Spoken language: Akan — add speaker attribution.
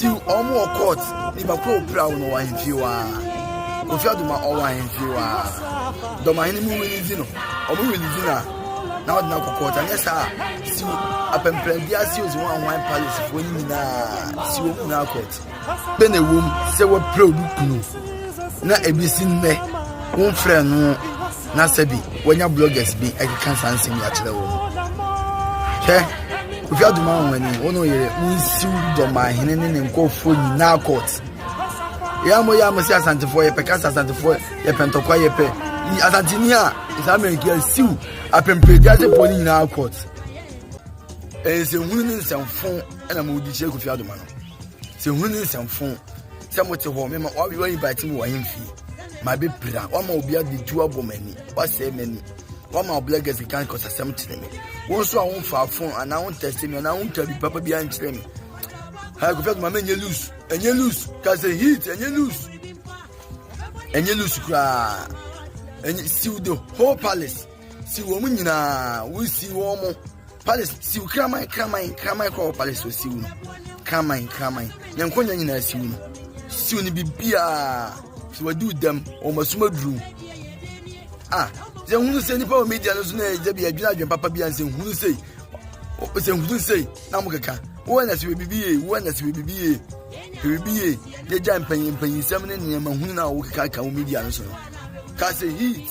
Speaker 1: siw omo court ni ba ko pra no wa hemfi wa Kofi Adoma o wa hemfi wa doma hini mu wini no omo wini na na wadna ko court anya sa siw apemprendia siw zo wan wan palace fo ni na siw mu na court be na wom se wa pra odukunu na ebisi nne won frɛ no na sabi wanya bloggers bi ekeka sansem ya kyerɛ wo Kofi Adoma wani wono yere unsiw doma hene ne nkofo ni na court ya mo si asantefo ye peka asantefo ye pentokwa ye pe asantini a is America siw apempedia se poni na court se hunu ni nsamfo na mo di che Kofi Adoma no se hunu ni nsamfo se mo te ho me ma wa wi invite me wa hemfi ma be pira wa ma obi adi tu abomani wa se mani wa ma bloggers kan ko sasem tene me won so a won fa phone ana won test me ana won tabi papa bi an kire me ha Kofi Adoma me enye loose ka say hit enye loose kra enye siw the whole palace siw mo nyina wo siw mo palace siw kramai ko palace so siw no kramai nyankonya nyina siw ni bibia siw do them o masuma drum ze hunu se nipa o media no so na je bia adwen papa bia se hunu sei na mo keka wo na se bibiye de jam panyin sem ne ne ma hunu na wo keka ka o media no so ka se hit